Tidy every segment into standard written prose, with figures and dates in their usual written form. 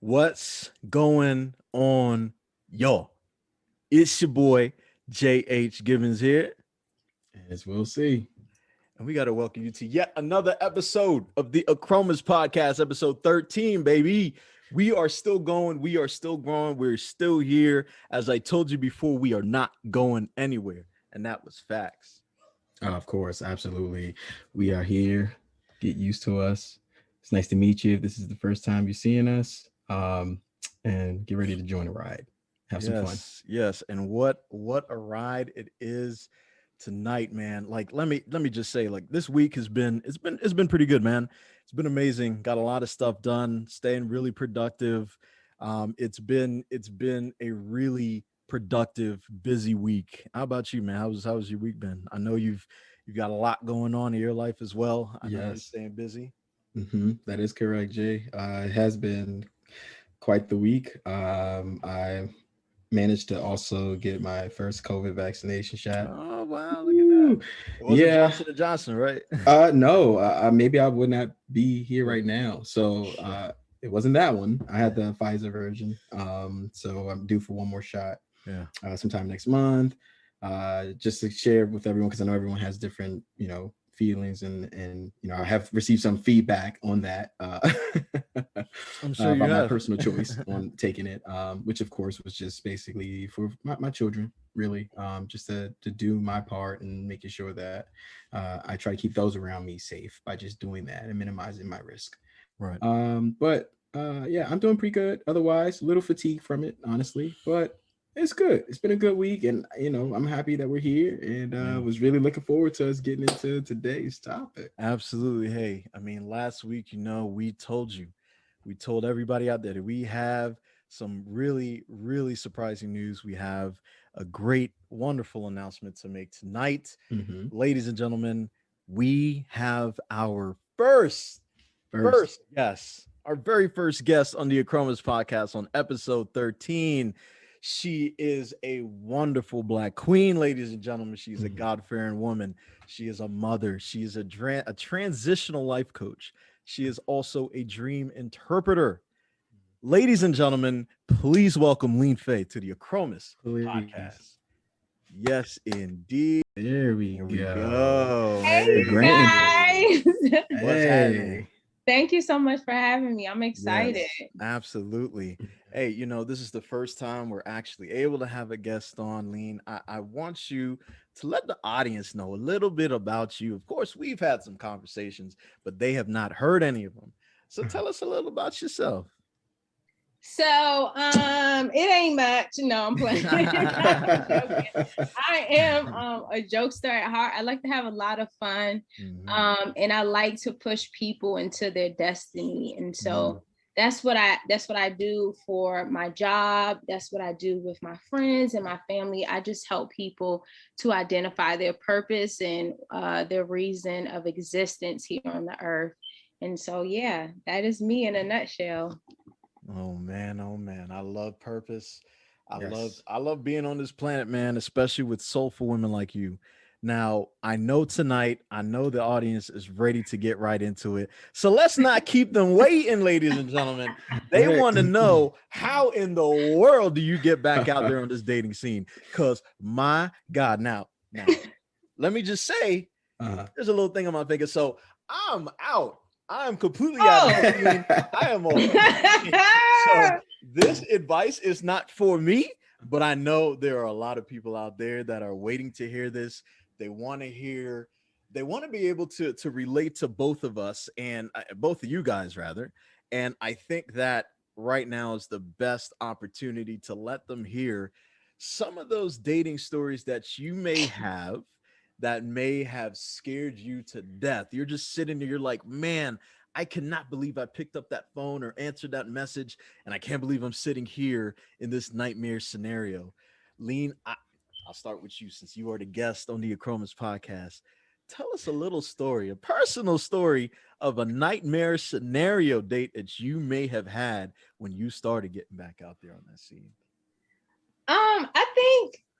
What's going on, y'all? It's your boy J.H. Gibbons here, As we'll see. and we got to welcome you to yet another episode of the Achromous podcast, episode 13, baby. We are still going, we are still growing, we're still here. As I told you before, we are not going anywhere, and that was facts. Of course, absolutely. We are here. Get used to us. It's nice to meet you if this is the first time you're seeing us. And get ready to join the ride. Have some fun. Yes, and what a ride it is tonight, man. Like let me just say, like this week has been it's been pretty good, man. It's been amazing. Got a lot of stuff done, staying really productive. It's been a really productive, busy week. How about you, man? How's your week been? I know you've got a lot going on in your life as well. I know you're Yes, staying busy. that is correct, Jay. It has been quite the week. I managed to also get my first COVID vaccination shot. Oh wow, look at that. Woo! It wasn't Yeah. Johnson and Johnson, right? No. Maybe I would not be here right now. So Sure. it wasn't that one. I had Yeah. the Pfizer version. So I'm due for one more shot Yeah. sometime next month. Just to share with everyone because I know everyone has different, feelings and I have received some feedback on that I'm sure you about my have. personal choice on taking it, which of course was just basically for my children, really, just to do my part and making sure that I try to keep those around me safe by just doing that and minimizing my risk. Right. But yeah, I'm doing pretty good. Otherwise, a little fatigue from it, honestly, but it's good. It's been a good week, and I'm happy that we're here, and Yeah. was really looking forward to us getting into today's topic. Absolutely. Hey, I mean, last week, we told you, we told everybody out there that we have some really, really surprising news. We have a great, wonderful announcement to make tonight. Hmm. Ladies and gentlemen, we have our first, First. yes, our very first guest on the Achromous podcast on episode 13. She is a wonderful Black queen, ladies and gentlemen. She's a Mhm. God fearing woman. She is a mother. She is a transitional life coach. She is also a dream interpreter. Ladies and gentlemen, please welcome Lene Faith to the Achromous Please. podcast. Yes, indeed. There we There we go. go. The Hey Hey, grand guys. what's Hey. happening? Thank you so much for having me. I'm excited. Yes, absolutely. Hey, this is the first time we're actually able to have a guest on, Lean. I want you to let the audience know a little bit about you. Of course, we've had some conversations, but they have not heard any of them. So tell us a little about yourself. So, it ain't much. No, I'm playing. I'm joking. I am a jokester at heart. I like to have a lot of fun. Mhm, And I like to push people into their destiny. And mhm. so that's what I do for my job. That's what I do with my friends and my family. I just help people to identify their purpose and their reason of existence here on the earth. And so yeah, that is me in a nutshell. Oh man, I love purpose. I love Yes. I love being on this planet, man, especially with soulful women like you. Now, I know tonight, I know the audience is ready to get right into it. So let's not keep them waiting, ladies and gentlemen. They Hey. want to know, how in the world do you get back out there on this dating scene? Cuz my God, now let me just say, uh-huh. there's a little thing on my finger. So I'm out. I am completely out of the Oh. scene. I am off. So this advice is not for me, but I know there are a lot of people out there that are waiting to hear this. They want to hear, they want to be able to relate to both of us and both of you guys rather. And I think that right now is the best opportunity to let them hear some of those dating stories that you may have that may have scared you to death. You're just sitting there, you're like, man, I cannot believe I picked up that phone or answered that message. And I can't believe I'm sitting here in this nightmare scenario. Lean, I'll start with you since you are the guest on the Achromous podcast. Tell us a little story, a personal story of a nightmare scenario date that you may have had when you started getting back out there on that scene.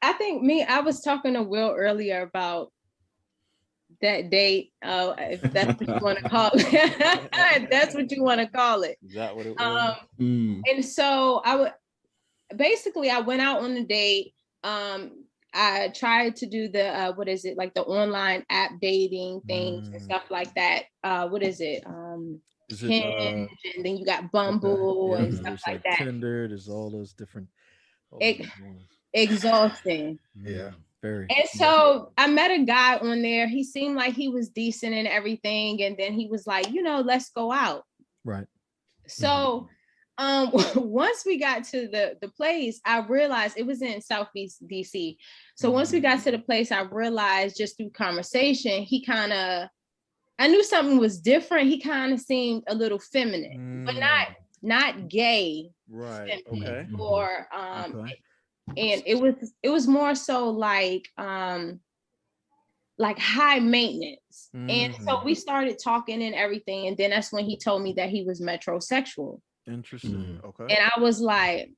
I think me, I was talking to Will earlier about that date, if that's what you want to call it. That's what you want to call it. Is that what it was? And so I went out on a date. I tried to do the what is it, like the online app dating things and stuff like that. What is it? Is Hinge, and then you got Bumble and stuff like that. Tinder, there's all those different. Exhausting. Yeah. Very. And so I met a guy on there. He seemed like he was decent and everything. And then he was like, let's go out. Right. So once we got to the place, I realized it was in Southeast DC. So once we got to the place, I realized just through conversation, I knew something was different. He kind of seemed a little feminine, but not gay. Right. Okay. Or and it was more so like high maintenance. And so we started talking and everything. And then that's when he told me that he was metrosexual. Interesting. Okay. And I was like,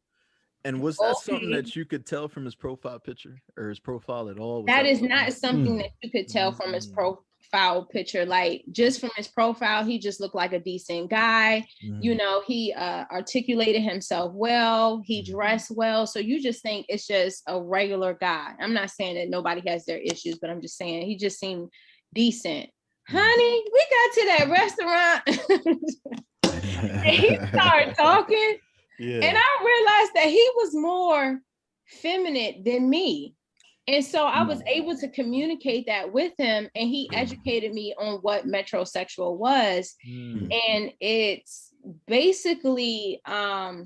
and was that something that you could tell from his profile picture or his profile at all? That is not something that you could tell from his profile picture. Like, just from his profile, he just looked like a decent guy. He articulated himself well, he dressed well. So you just think it's just a regular guy. I'm not saying that nobody has their issues, but I'm just saying he just seemed decent. Honey, we got to that restaurant and he started talking. And I realized that he was more feminine than me. And so I was able to communicate that with him, and he educated me on what metrosexual was. And it's basically a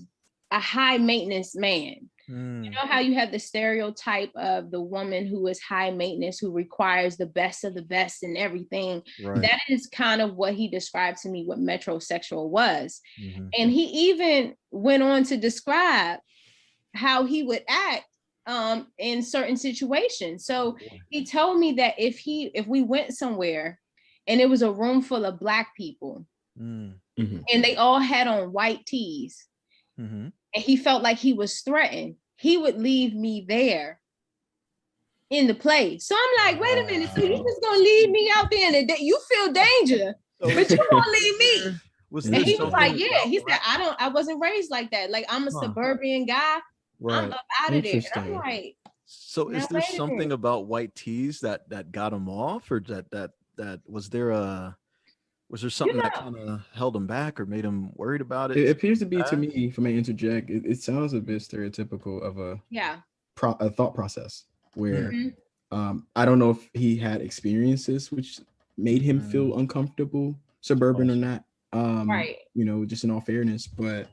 high maintenance man. You know how you have the stereotype of the woman who is high maintenance, who requires the best of the best and everything. Right. That is kind of what he described to me what metrosexual was. And he even went on to describe how he would act in certain situations. So he told me that if we went somewhere and it was a room full of Black people and they all had on white tees, and he felt like he was threatened, he would leave me there in the place. So I'm like, wait a minute, so you just gonna leave me out there and you feel danger, but you gonna leave me? And he was like, yeah. He said, I wasn't raised like that. Like, I'm a suburban guy. Right. I'm up out of there. And I'm like, so is there something about white tees that got him off, or that was there something that kind of held him back or made him worried about it? It appears to be, to me, if I may interject, it sounds a bit stereotypical of a thought process where I don't know if he had experiences which made him feel uncomfortable, suburban or not. Right. Just in all fairness, but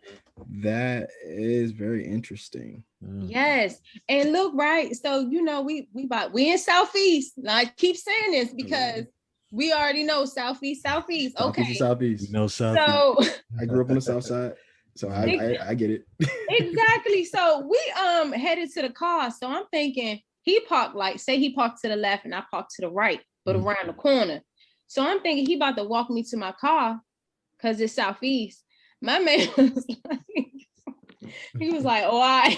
that is very interesting. Yes. And look, right. So, we in Southeast. Now I keep saying this because we already know Southeast. Okay. Southeast. Southeast. So I grew up on the South Side, so I get it. Exactly. So we headed to the car. So I'm thinking he parked he parked to the left and I parked to the right, but around the corner. So I'm thinking he about to walk me to my car because it's Southeast. My man was like, he was like, oh,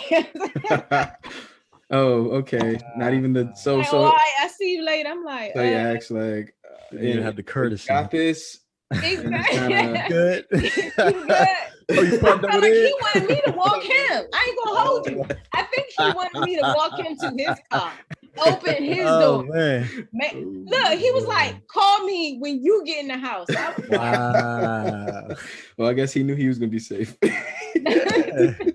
oh, okay. Not even the so. I see you later. I'm like, so you act like you didn't have the courtesy. Got this. Exactly. Good. Oh, you he wanted me to walk him. I ain't gonna hold you. I think he wanted me to walk him to his car, open his door. Man, look, he was like, "Call me when you get in the house." Wow. Well, I guess he knew he was gonna be safe. That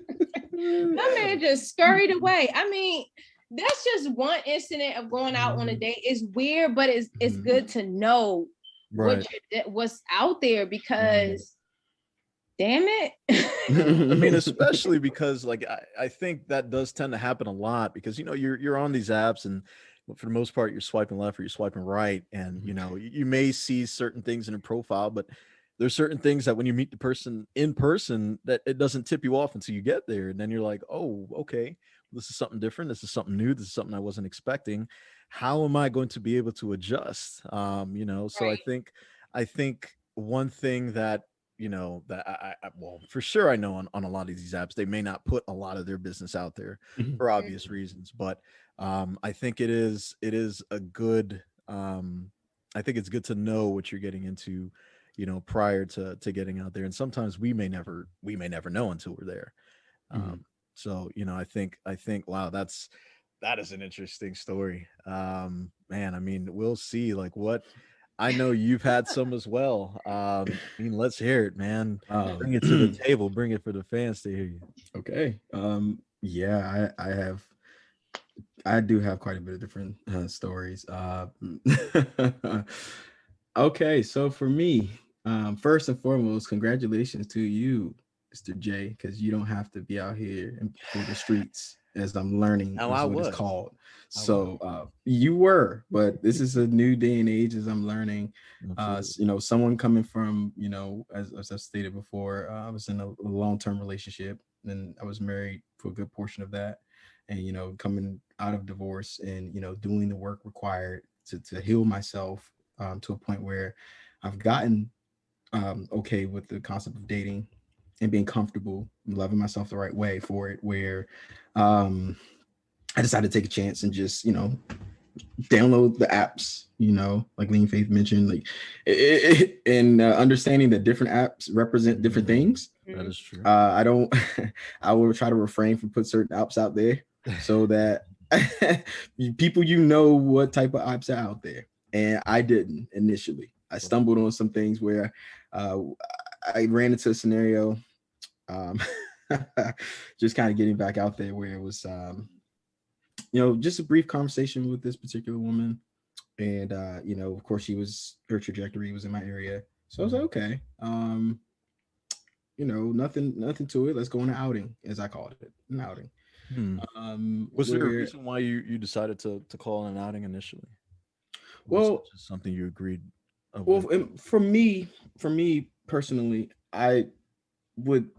man just scurried away. I mean, that's just one incident of going out on a date. It's weird, but it's good to know what's out there because. Damn it. I mean, especially because I think that does tend to happen a lot because, you're on these apps and for the most part, you're swiping left or you're swiping right. And, you may see certain things in a profile, but there's certain things that when you meet the person in person that it doesn't tip you off until you get there. And then you're like, oh, okay, this is something different. This is something new. This is something I wasn't expecting. How am I going to be able to adjust? So right. I think one thing that, that I for sure I know on a lot of these apps, they may not put a lot of their business out there for obvious reasons, but I think it is a good I think it's good to know what you're getting into, prior to getting out there. And sometimes we may never know until we're there. Mhm. So I think wow, that is an interesting story. Man, I mean, we'll see. Like what I know you've had some as well. I mean, let's hear it, man. Bring it to the table. Bring it for the fans to hear you. Okay. Yeah, I do have quite a bit of different stories. Okay, so for me, first and foremost, congratulations to you, Mr. J, because you don't have to be out here for the streets, as I'm learning Now is I what it's was. called. I was. So you were, but this is a new day and age as I'm learning. Absolutely. Someone coming from, as I've stated before, I was in a long-term relationship, and I was married for a good portion of that, and coming out of divorce and doing the work required to heal myself, to a point where I've gotten okay with the concept of dating and being comfortable and loving myself the right way for it, where um, I decided to take a chance and just download the apps, like Lene Faith mentioned, like and understanding that different apps represent different things. That is true. I don't I will try to refrain from put certain apps out there so that people what type of apps are out there. And I didn't initially. I stumbled on some things where uh, I ran into a scenario, um, just kind of getting back out there, where it was just a brief conversation with this particular woman. And of course her trajectory was in my area. So I was like, okay, nothing to it. Let's go on an outing, as I called it, an outing. Hmm. Was there a Where reason why you decided to call an outing initially? Or was it well, just something you agreed with? for me personally, would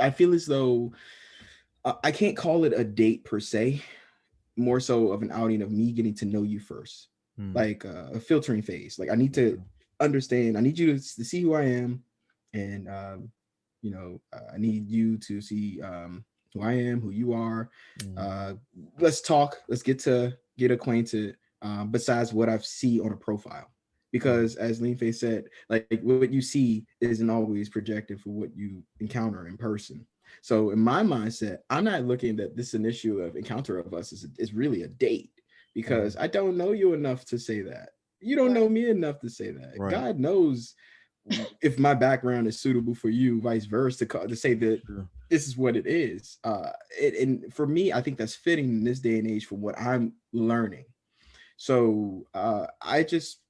I feel as though I can't call it a date per se, more so of an outing of me getting to know you first, Hmm. like a filtering phase. Like I need to understand. I need you to see who I am, and I need you to see who I am, who you are. Hmm. Uh, let's talk. Let's get acquainted. Besides what I see on a profile, because as Lene Faith said, like what you see isn't always projected for what you encounter in person. So in my mindset, I'm not looking at this an issue of encounter of us is really a date, because I don't know you enough to say that. You don't know me enough to say that. Right. God knows if my background is suitable for you, vice versa, to say that True. this is what it is. And for me, I think that's fitting in this day and age for what I'm learning. So I just,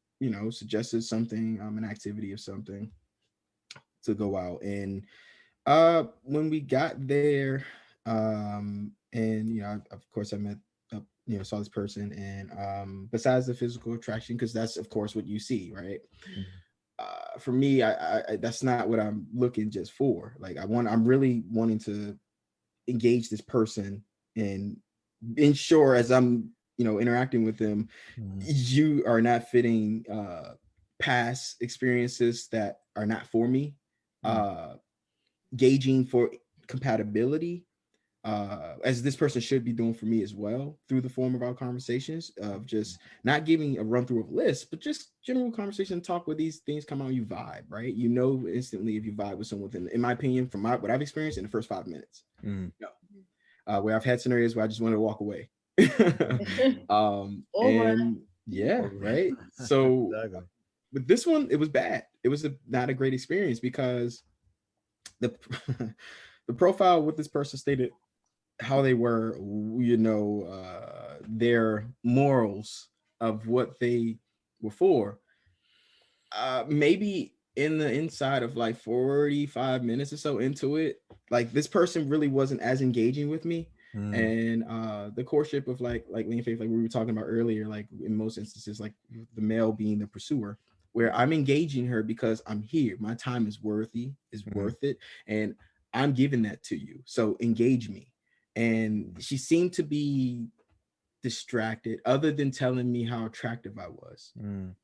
suggested something, an activity or something to go out. And when we got there, and of course I met saw this person, and besides the physical attraction, because that's of course what you see, right? Mhm. For me, I that's not what I'm looking just for. Like I'm really wanting to engage this person and ensure, as I'm interacting with them, Mhm. you are not fitting past experiences that are not for me, Mhm. uh gauging for compatibility, as this person should be doing for me as well, through the form of our conversations, of just not giving a run through of lists, but just general conversation talk, where these things come out, you vibe, right? Instantly if you vibe with someone within, in my opinion, from what I've experienced in the first 5 minutes. Mhm. No. Where I've had scenarios where I just wanted to walk away. Over. And yeah, right. So Exactly. with this one, it was bad. It was not a great experience, because the the profile with this person stated how they were, their morals of what they were for. Maybe in the inside of like 45 minutes or so into it, like this person really wasn't as engaging with me. Mm. And the courtship of like Lene Faith, like we were talking about earlier, like in most instances, like the male being the pursuer, where I'm engaging her because I'm here. My time is Mhm. worth it. And I'm giving that to you. So engage me. And she seemed to be distracted, other than telling me how attractive I was. Mm.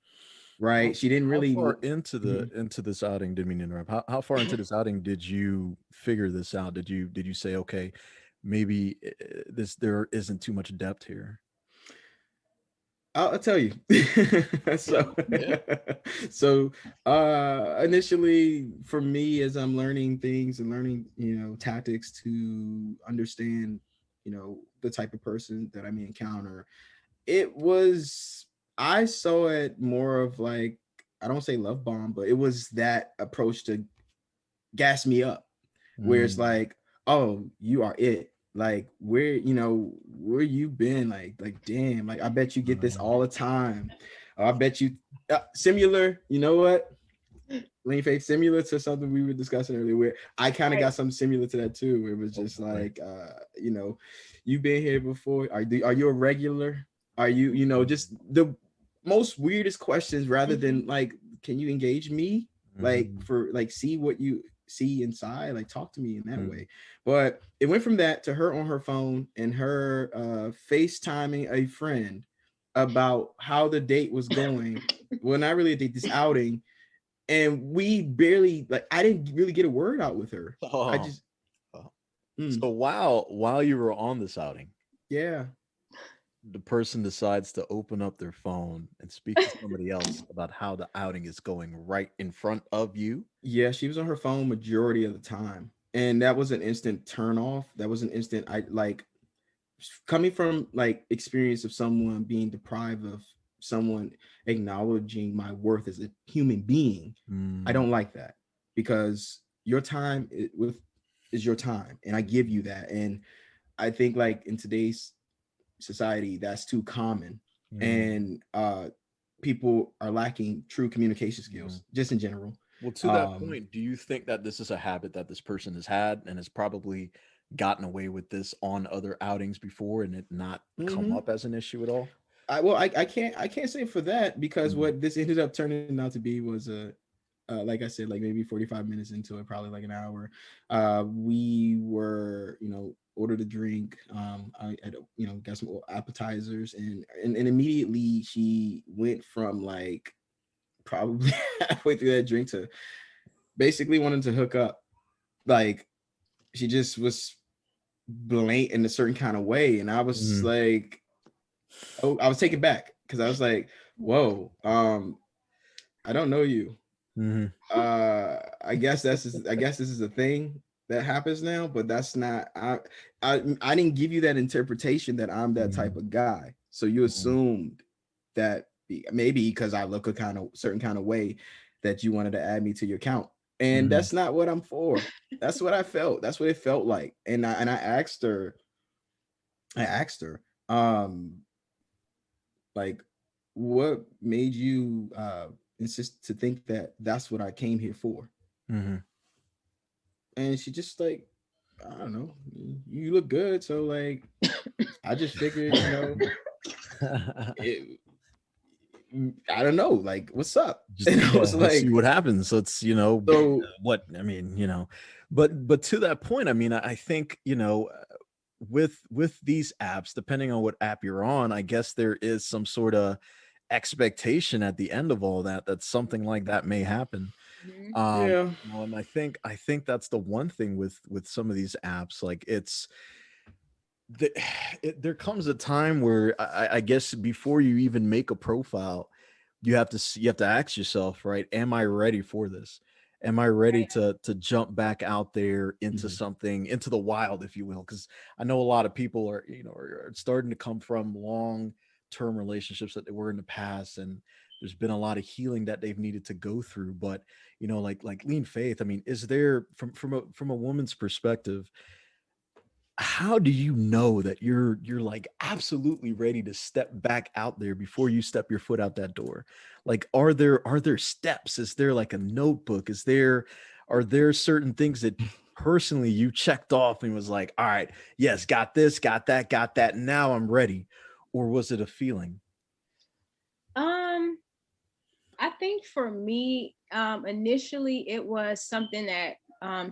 Right? She didn't How really. far into the Mhm. into this outing? Didn't mean to interrupt. How far into this outing did you figure this out? Did you say, okay, maybe this there isn't too much depth here? I'll tell you. So, Yeah. so initially for me, as I'm learning things and learning, tactics to understand, the type of person that I may encounter, it was, I saw it more of like, I don't say love bomb, but it was that approach to gas me up, where it's Mm. like, oh, you are it. Like, where you been? Like, damn, like, I bet you get this Mm. all the time. I bet you, similar, you know what? Lene Faith, similar to something we were discussing earlier, where I kind of Right. got something similar to that too, where it was Oh just boy. like, you've been here before. Are you a regular? Are you, just the most weirdest questions, rather than like, can you engage me? Like, Mhm. for like, see what you see inside, like, talk to me in that Mhm. way. But it went from that to her on her phone and her FaceTiming a friend about how the date was going. Well, not really a date, this outing, and we barely, like, I didn't really get a word out with her. I Oh. just Oh. mm, So while you were on this outing, yeah. the person decides to open up their phone and speak to somebody else about how the outing is going right in front of you. Yeah, she was on her phone majority of the time. And that was an instant turn off. That was an instant, I like, coming from like experience of someone being deprived of someone acknowledging my worth as a human being. I Mm. don't like that, because your time is your time, and I give you that. And I think, like, in today's society, that's too common, Mm. and people are lacking true communication Mm. skills just in general. Well, to that um point, do you think that this is a habit that this person has had and has probably gotten away with this on other outings before and it not come mhm. up as an issue at all? I can't say for that, because Mm. what this ended up turning out to be was like I said, like maybe 45 minutes into it, probably like an hour. We were, ordered a drink. I got some appetizers, and immediately she went from like probably halfway through that drink to basically wanting to hook up. Like, she just was blatant in a certain kind of way, and I was Mm. like, oh, I was taken back, because I was like, whoa, I don't know you. Mhm. I guess this is a thing that happens now, but that's not, I didn't give you that interpretation that I'm that type Mm. of guy. So you Mm. assumed that maybe because I look a kind of certain kind of way, that you wanted to add me to your count. And Mhm. that's not what I'm for. That's what I felt. That's what it felt like. And I asked her, like, what made you insist to think that that's what I came here for? Mhm. And she just like, I don't know, you look good, so like, I just figured, it, I don't know, like, what's up? Just And I yeah, was let's see like, what happens. Let's so what I mean, but to that point, I mean, I think with these apps, depending on what app you're on, I guess there is some sort of expectation at the end of all that that something like that may happen. Mhm. yeah. And I think that's the one thing with some of these apps, like the, there comes a time where I guess before you even make a profile, you have to ask yourself, right? Am I ready for this? Am I ready Right. to jump back out there into Mhm. something, into the wild, if you will? Because I know a lot of people are starting to come from long term relationships that they were in the past, and there's been a lot of healing that they've needed to go through. But like Lean Faith, I mean, is there from a woman's perspective, how do you know that you're like absolutely ready to step back out there before you step your foot out that door? Like, are there steps? Is there like a notebook? Are there certain things that personally you checked off and was like, all right, yes, got this, got that, now I'm ready? Or was it a feeling? Um, I think for me, initially it was something that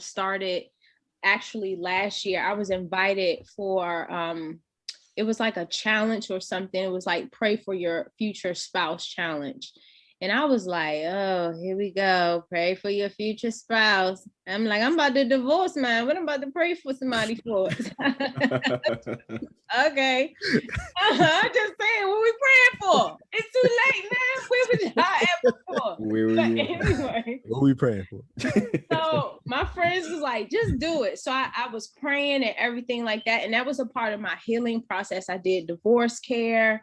started actually last year. I was invited for it was like a challenge or something. It was like pray for your future spouse challenge. And I was like, oh, here we go. Pray for your future spouse. I'm like, I'm about to divorce, man. What I'm about to pray for somebody for? Okay. I'm just saying, what we praying for? It's too late, man. Where was y'all at before? Where were you? Anyway. What are we praying for? So my friends was like, just do it. So I was praying and everything like that. And that was a part of my healing process. I did divorce care.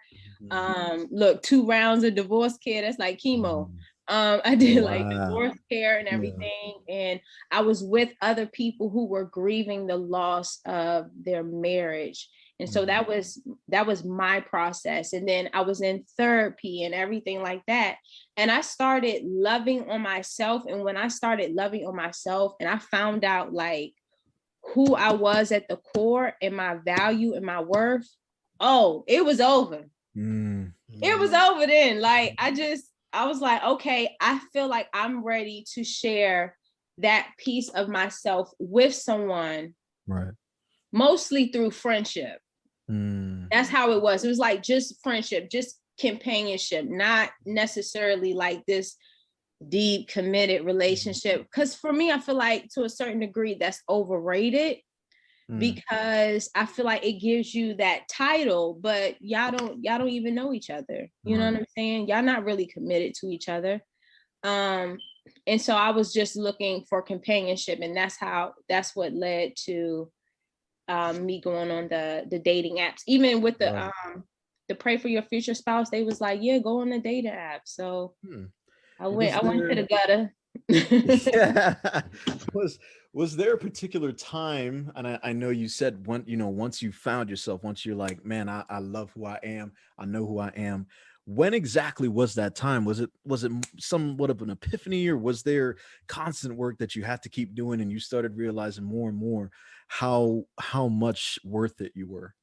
Look, 2 rounds of divorce care. That's like chemo. I did like divorce care and everything. And I was with other people who were grieving the loss of their marriage. And so that was my process. And then I was in therapy and everything like that. And I started loving on myself. And when I started loving on myself and I found out like who I was at the core and my value and my worth, oh, it was over. It was over then. Like, I was like, okay, I feel like I'm ready to share that piece of myself with someone. Right. Mostly through friendship. That's how it was. It was like just friendship, just companionship, not necessarily like this deep committed relationship. Because for me, I feel like to a certain degree that's overrated because I feel like it gives you that title, but y'all don't even know each other. You know what I'm saying? Y'all not really committed to each other. And so I was just looking for companionship, and that's what led to me going on the dating apps. Even with the pray for your future spouse, they was like, yeah, go on the dating app. So I went to the gutter. Was there a particular time, and I know you said once you found yourself, once you're like, man, I love who I am, I know who I am, when exactly was that time? Was it somewhat of an epiphany, or was there constant work that you had to keep doing and you started realizing more and more how much worth it you were?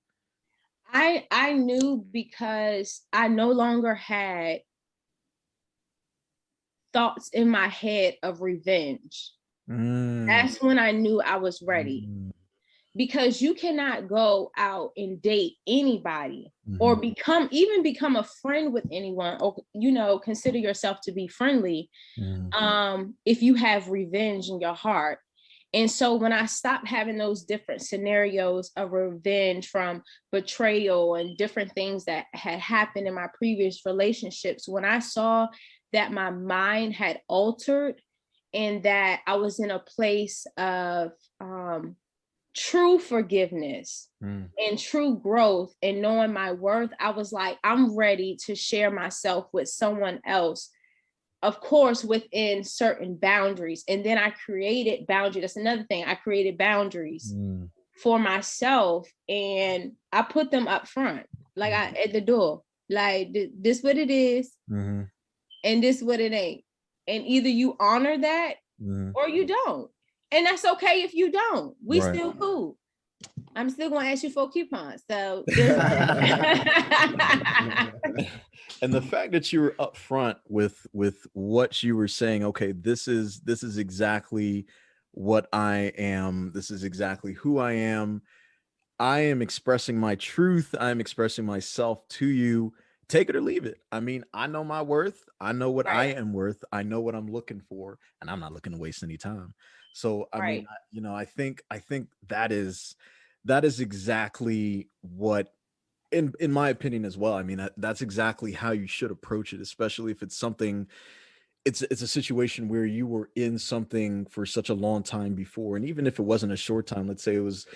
I knew because I no longer had thoughts in my head of revenge. That's when I knew I was ready. Because you cannot go out and date anybody or become a friend with anyone, or consider yourself to be friendly if you have revenge in your heart. And so when I stopped having those different scenarios of revenge from betrayal and different things that had happened in my previous relationships, when I saw that my mind had altered and that I was in a place of true forgiveness and true growth and knowing my worth, I was like, I'm ready to share myself with someone else, of course, within certain boundaries. And then I created boundaries. That's another thing. I created boundaries for myself, and I put them up front, like at the door, like this what it is, and this what it ain't. And either you honor that or you don't. And that's okay if you don't. We still cool. I'm still going to ask you for coupons. So, and the fact that you were upfront with what you were saying, okay, this is exactly what I am. This is exactly who I am. I am expressing my truth. I'm expressing myself to you. Take it or leave it. I mean, I know my worth. I know what I am worth. I know what I'm looking for, and I'm not looking to waste any time. So, I mean, I think that is exactly what, in my opinion as well. I mean, that's exactly how you should approach it, especially if it's something. It's a situation where you were in something for such a long time before, and even if it wasn't a short time, let's say it was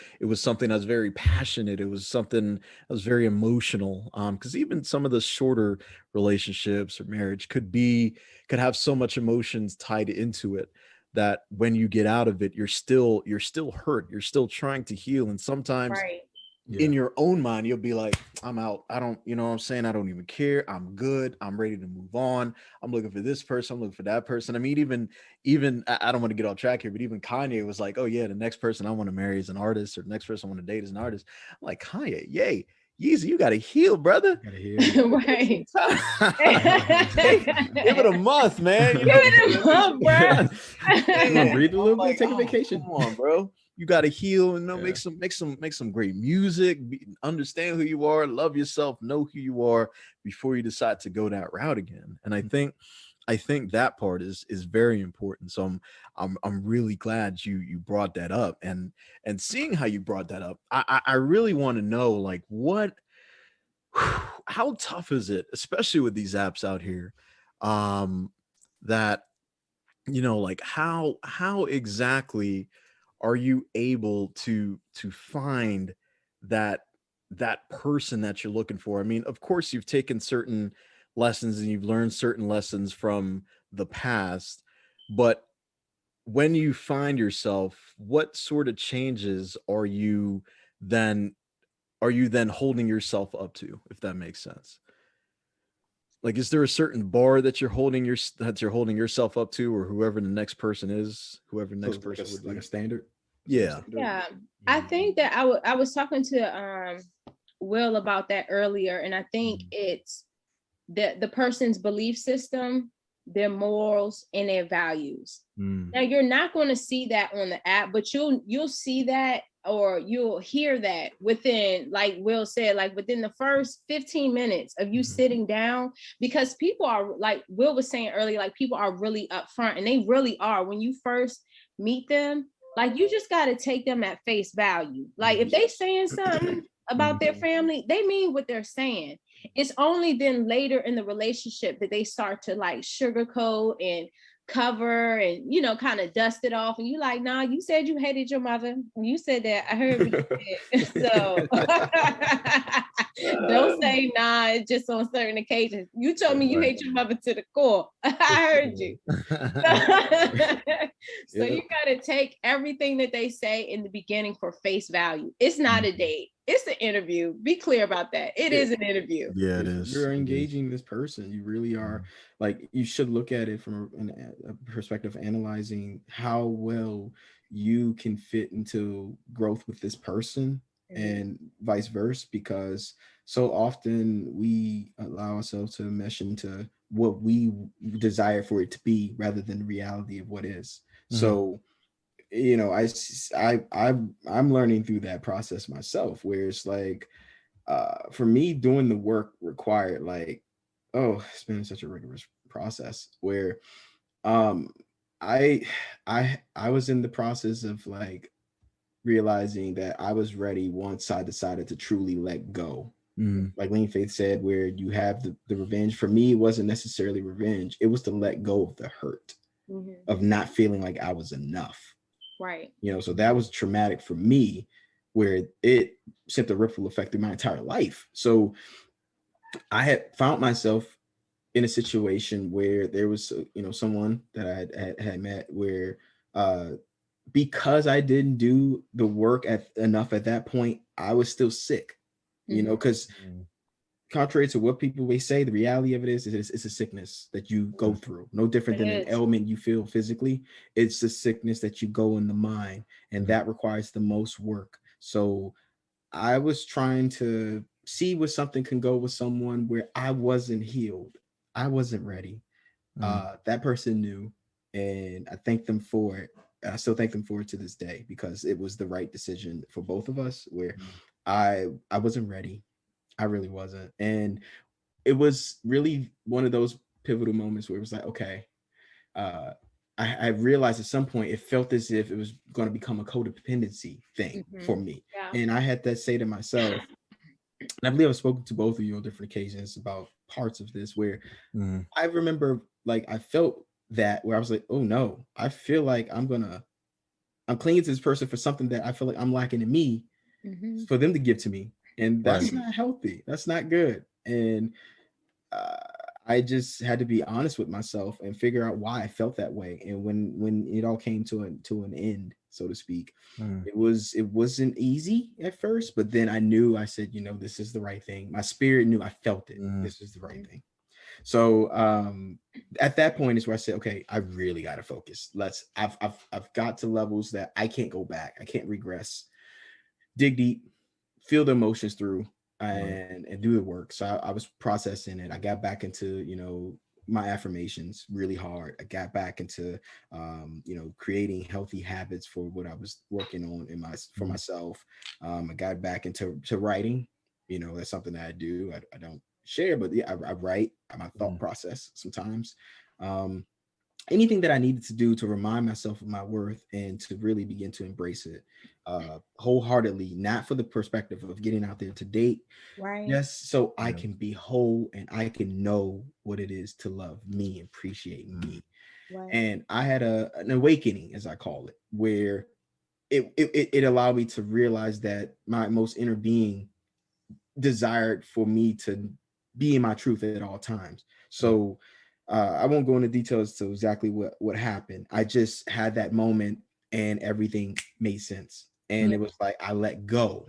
something that was very passionate, it was something that was very emotional, because even some of the shorter relationships or marriage could have so much emotions tied into it that when you get out of it, you're still hurt, you're still trying to heal, and sometimes in your own mind, you'll be like, I'm out. I don't, you know what I'm saying? I don't even care. I'm good. I'm ready to move on. I'm looking for this person. I'm looking for that person. I mean, even I don't want to get off track here, but even Kanye was like, oh yeah, the next person I want to marry is an artist, or the next person I want to date is an artist. I'm like, Kanye, yay. Yeezy, you got to heal, brother. Right. Give it a month, man. Give it a month, bro. Breathe a little bit, take a vacation. Come on, bro. You got to heal and make some great music, understand who you are, love yourself, know who you are before you decide to go that route again. And I think I think that part is very important. So I'm really glad you brought that up, and seeing how you brought that up, I really want to know, like, what how tough is it, especially with these apps out here, um that, like, how exactly are you able to find that that person that you're looking for? I mean, of course you've taken certain lessons and you've learned certain lessons from the past, but when you find yourself, what sort of changes then are you then holding yourself up to, if that makes sense? Like, is there a certain bar that you're holding yourself up to, or whoever the next person is, whoever the So next it's like person would like be? a standard. Is there a Yeah. standard? Yeah, I think that I was talking to Will about that earlier, and I think it's the person's belief system, their morals, and their values. Mm. Now you're not going to see that on the app, but you'll see that, or you'll hear that within, like Will said, like within the first 15 minutes of you sitting down, because people are, like Will was saying earlier, like people are really upfront, and they really are. When you first meet them, like you just got to take them at face value. Like if they saying something about their family, they mean what they're saying. It's only then later in the relationship that they start to like sugarcoat and cover and kind of dust it off, and you like, nah, you said you hated your mother, you said that, I heard what you said. So don't say nah, it's just on certain occasions. You told me you hate your mother to the core. I heard you. So you got to take everything that they say in the beginning for face value. It's not a date, it's an interview. Be clear about that. It is an interview. Yeah, it is. You're It is. engaging this person. You really are. Like, you should look at it from a perspective of analyzing how well you can fit into growth with this person, and vice versa, because so often we allow ourselves to mesh into what we desire for it to be rather than the reality of what is. So, I'm learning through that process myself, where it's like, for me, doing the work required, like, oh, it's been such a rigorous process where um I I was in the process of like realizing that I was ready once I decided to truly let go. Like Lene Faith said, where you have the revenge. For me, it wasn't necessarily revenge. It was to let go of the hurt of not feeling like I was enough. Right. So that was traumatic for me, where it sent a ripple effect through my entire life. So I had found myself in a situation where there was, someone that I had met where, uh, because I didn't do the work enough at that point, I was still sick, because contrary to what people may say, the reality of it is it's a sickness that you go through, no different than an ailment you feel physically. It's a sickness that you go in the mind, and that requires the most work. So I was trying to see where something can go with someone where I wasn't healed. I wasn't ready. That person knew, and I thank them for it. I still thank them for it to this day, because it was the right decision for both of us, where I wasn't ready. I really wasn't. And it was really one of those pivotal moments where it was like, okay, uh, I realized at some point it felt as if it was going to become a codependency thing for me. Yeah. And I had to say to myself, and I believe I've spoken to both of you on different occasions about parts of this, where I remember, like, I felt that, where I was like, oh no, I feel like I'm clinging to this person for something that I feel like I'm lacking in me, for them to give to me. And that's not healthy. That's not good. And uh, I just had to be honest with myself and figure out why I felt that way. And when it all came to an end, so to speak, it wasn't easy at first, but then I knew, I said, this is the right thing. My spirit knew, I felt it. This is the right thing. So at that point is where I said, okay, I really got to focus. I've got to levels that I can't go back. I can't regress. Dig deep, feel the emotions through, and do the work. So I was processing it. I got back into, my affirmations really hard. I got back into, creating healthy habits for what I was working on for myself. I got back into writing. That's something that I do. I don't share, but yeah, I write my thought process sometimes. anything that I needed to do to remind myself of my worth and to really begin to embrace it wholeheartedly, not for the perspective of getting out there to date. Right. Yes, so I can be whole and I can know what it is to love me, appreciate me. Right. And I had an awakening, as I call it, where it allowed me to realize that my most inner being desired for me to be in my truth at all times. So I won't go into details to exactly what happened. I just had that moment and everything made sense. And it was like I let go,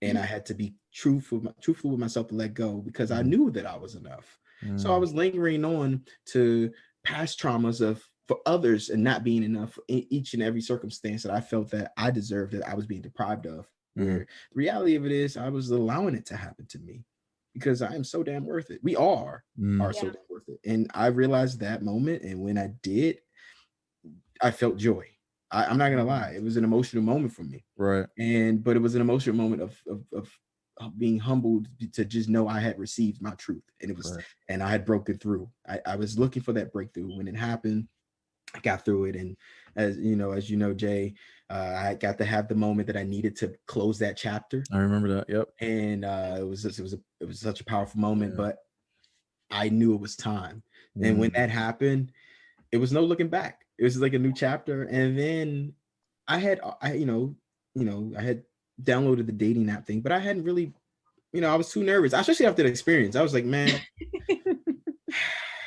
and I had to be truthful with myself to let go because I knew that I was enough. So I was lingering on to past traumas of for others and not being enough in each and every circumstance that I felt that I deserved, that I was being deprived of. Where the reality of it is, I was allowing it to happen to me because I am so damn worth it. We are so damn worth it. And I realized that moment. And when I did, I felt joy. I'm not gonna lie, it was an emotional moment for me. Right. But it was an emotional moment of being humbled to just know I had received my truth, and it was and I had broken through. I was looking for that breakthrough. When it happened, I got through it. And as you know, Jay, I got to have the moment that I needed to close that chapter. I remember that. Yep. And it was such a powerful moment, but I knew it was time. And when that happened, it was no looking back. It was like a new chapter. And then I had downloaded the dating app thing, but I hadn't really, I was too nervous, especially after the experience. I was like, man,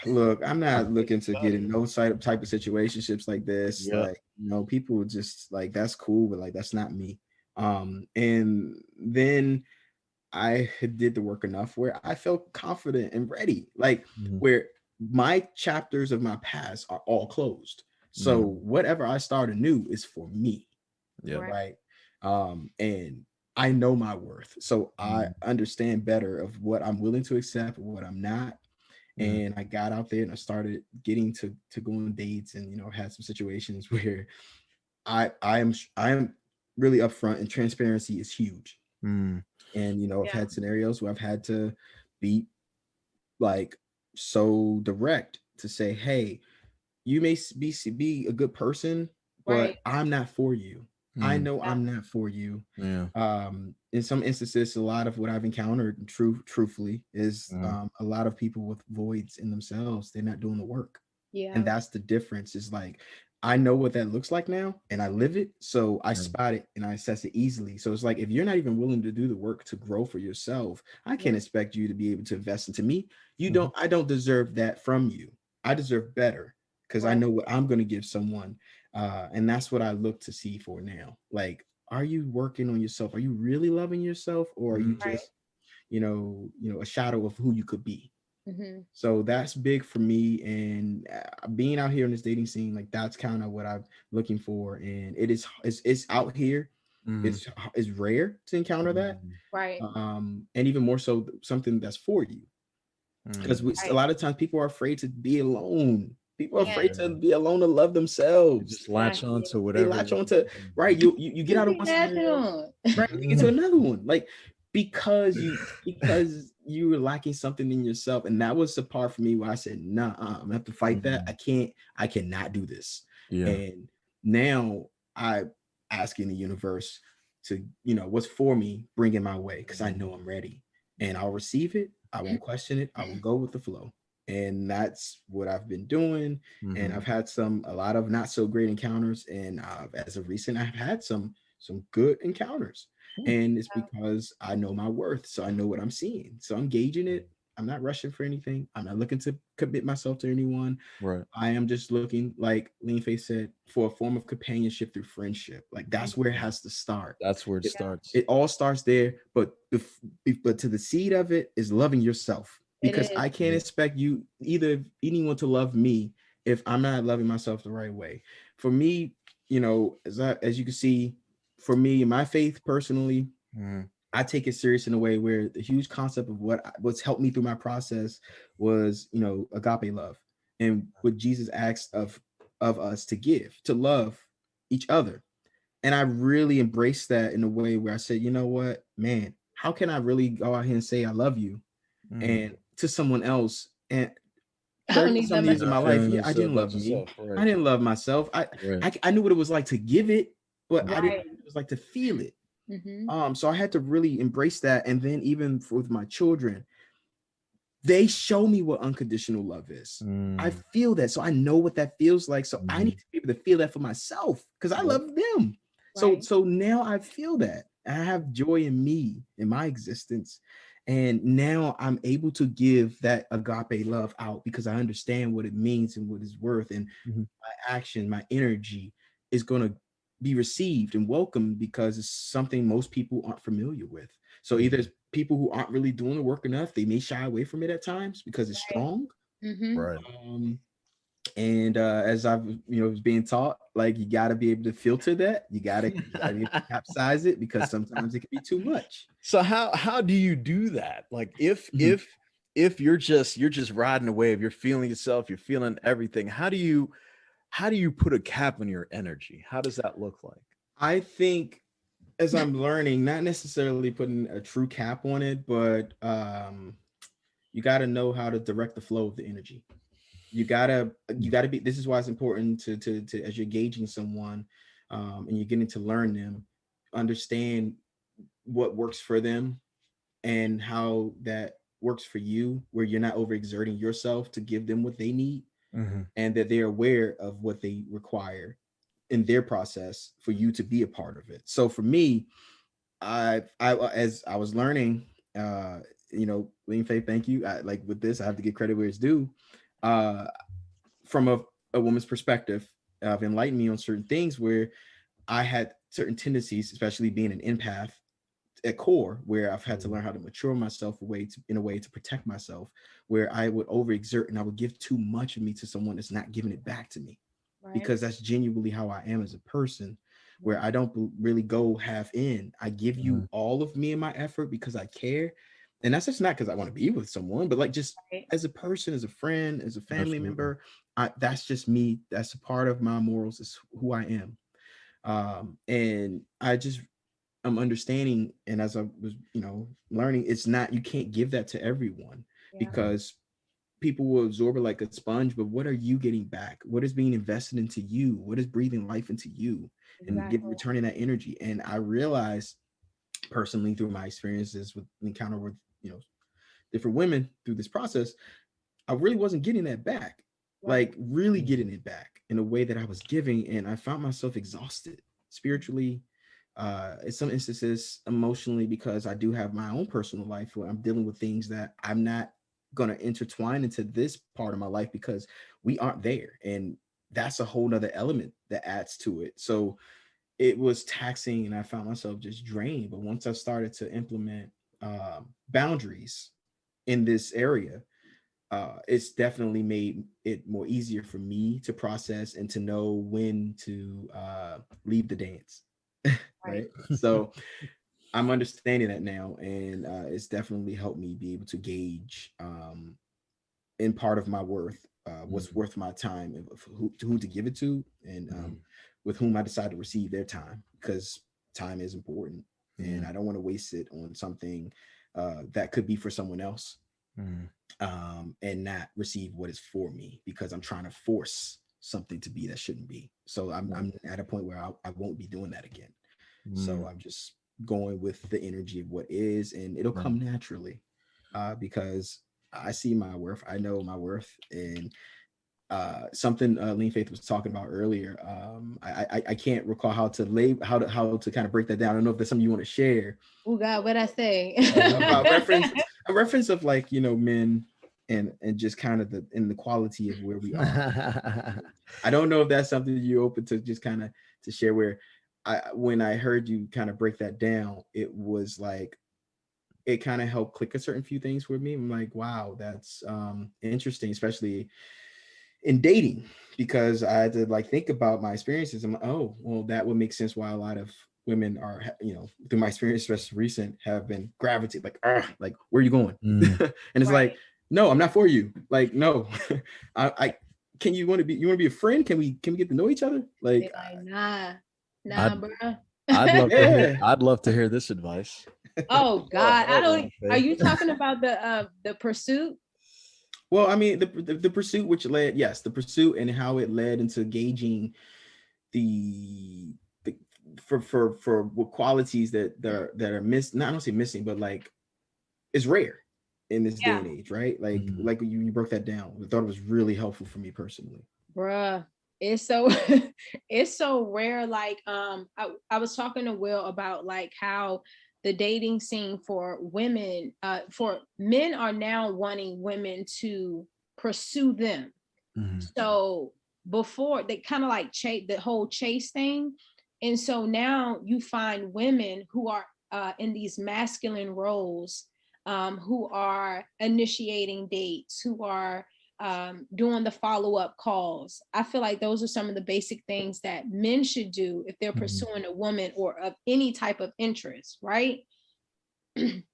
look, I'm not looking to get in no type of situationships like this. Like, people just like, that's cool, but like, that's not me. And then I did the work enough where I felt confident and ready, like where my chapters of my past are all closed. So whatever I start anew is for me. Yeah. Right. And I know my worth. So I understand better of what I'm willing to accept and what I'm not. And I got out there and I started getting to go on dates, and had some situations where I am really upfront, and transparency is huge. And I've had scenarios where I've had to be like so direct to say, hey, you may be a good person, but I'm not for you. I know I'm not for you. In some instances, a lot of what I've encountered, truthfully, is a lot of people with voids in themselves. They're not doing the work. And that's the difference. Is like, I know what that looks like now, and I live it. So I spot it and I assess it easily. So it's like, if you're not even willing to do the work to grow for yourself, I can't expect you to be able to invest into me. I don't deserve that from you. I deserve better, because I know what I'm going to give someone. And that's what I look to see for now. Like, are you working on yourself? Are you really loving yourself? Or are you just, a shadow of who you could be? So that's big for me. And being out here in this dating scene, like, that's kind of what I'm looking for. And it's out here. It's rare to encounter that. And even more so, something that's for you. Because a lot of times people are afraid to be alone. People are afraid to be alone, to love themselves. Just latch on to whatever. They latch on to, right. You get out of one scenario, right? You get to another one. Like, because you were lacking something in yourself. And that was the part for me where I said, nah, I'm gonna have to fight that. I cannot do this. And now I asking the universe to, what's for me, bring it my way, because I know I'm ready. And I'll receive it. I won't question it. I will go with the flow. And that's what I've been doing. And I've had a lot of not so great encounters. And as of recent, I've had some good encounters. And it's because I know my worth. So I know what I'm seeing. So I'm gauging it. I'm not rushing for anything. I'm not looking to commit myself to anyone. Right. I am just looking, like Lene Faith said, for a form of companionship through friendship. Like, that's where it has to start. That's where it starts. It all starts there. But to the seed of it is loving yourself. Because I can't expect anyone to love me if I'm not loving myself the right way. For me, as you can see, for me, my faith personally, I take it serious in a way where the huge concept of what's helped me through my process was, agape love, and what Jesus asked of us to love each other. And I really embraced that in a way where I said, you know what, man, how can I really go out here and say I love you and to someone else, and I don't 30 need some them years of my life, Feeling yeah, I didn't yourself love about me. yourself, right? I didn't love myself. Right. I knew what it was like to give it, but I didn't know Right. what it was like to feel it. Mm-hmm. So I had to really embrace that. And then even with my children, they show me what unconditional love is. I Mm, feel that. So I know what that feels like. So I need mhm. to be able to feel that for myself because I Yep. love them. So Right. now I feel that. I have joy in me, in my existence. And now I'm able to give that agape love out because I understand what it means and what it's worth. And Mhm. my action, my energy is going to be received and welcomed because it's something most people aren't familiar with. So either it's people who aren't really doing the work enough, they may shy away from it at times because it's Right. strong. Mm-hmm. Right. And as I've was being taught, like you got to be able to filter that. You gotta be able to capsize it because sometimes it can be too much. So how do you do that? Like if Mhm. if you're just riding a wave, you're feeling yourself, you're feeling everything. How do you put a cap on your energy? How does that look like? I think as I'm learning, not necessarily putting a true cap on it, but you got to know how to direct the flow of the energy. You gotta be. This is why it's important to as you're gauging someone, and you're getting to learn them, understand what works for them and how that works for you, where you're not overexerting yourself to give them what they need, Mhm. and that they're aware of what they require in their process for you to be a part of it. So for me, I as I was learning, Lene Faith, thank you. Like with this, I have to give credit where it's due. Uh, from a woman's perspective, of enlightened me on certain things where I had certain tendencies, especially being an empath at core, where I've had to learn how to mature myself in a way to protect myself, where I would overexert and I would give too much of me to someone that's not giving it back to me, Right. because that's genuinely how I am as a person, where Right. I don't really go half in. I give you Mhm. all of me and my effort because I care. And that's just not because I want to be with someone, but like just Right. as a person, as a friend, as a family Absolutely. member, that's just me. That's a part of my morals, is who I am. And I'm understanding, and as I was, learning, it's not, you can't give that to everyone Yeah. Mhm. because people will absorb it like a sponge, but what are you getting back? What is being invested into you? What is breathing life into you and Exactly. returning that energy? And I realized personally through my experiences with encounter with, different women through this process, I really wasn't getting that back, Right. like really Mhm. getting it back in a way that I was giving. And I found myself exhausted spiritually, in some instances emotionally, because I do have my own personal life where I'm dealing with things that I'm not going to intertwine into this part of my life because we aren't there. And that's a whole nother element that adds to it. So it was taxing and I found myself just drained. But once I started to implement boundaries in this area, it's definitely made it more easier for me to process and to know when to leave the dance. Right. Right. So I'm understanding that now, and it's definitely helped me be able to gauge, in part of my worth, what's Mhm. worth my time, and to who to give it to, and Mhm. with whom I decide to receive their time, because time is important, and Mhm. I don't want to waste it on something that could be for someone else, Mhm. and not receive what is for me because I'm trying to force something to be that shouldn't be. So I'm at a point where I won't be doing that again. So Mhm. I'm just going with the energy of what is, and it'll Right. come naturally, because I see my worth. I know my worth, and something Lene Faith was talking about earlier. I can't recall how to kind of break that down. I don't know if there's something you want to share, Oh God, what I say? about reference of like, men, and just kind of the quality of where we are. I don't know if that's something you're open to just kind of to share, where when I heard you kind of break that down, it was like it kind of helped click a certain few things for me. I'm like, wow, that's interesting, especially in dating, because I had to like think about my experiences. I'm like, oh, well, that would make sense why a lot of women are, through my experience, especially recent, have been gravitate like, like, where are you going? Mm. And it's Right. like, no, I'm not for you. Like, no, I can you want to be a friend? Can we get to know each other? They Like, like, nah, I'd bro. I'd love to hear yeah. I'd love to hear this advice. Oh Go God, I ahead, don't. Lene Are Faith. you talking about the pursuit? Well, I mean, the pursuit, which led, yes, the pursuit and how it led into gauging the for what qualities that are missing. Not, I don't say missing, but like it's rare in this day Yeah, and age, right? Like Mhm. like you broke that down. I thought it was really helpful for me personally. bruh. It's so it's so rare. Like I was talking to Will about like how the dating scene for women, for men are now wanting women to pursue them. Mhm. So before they kind of like chase the whole chase thing. And so now you find women who are in these masculine roles, who are initiating dates, who are doing the follow-up calls. I feel like those are some of the basic things that men should do if they're Mhm. pursuing a woman or of any type of interest, right?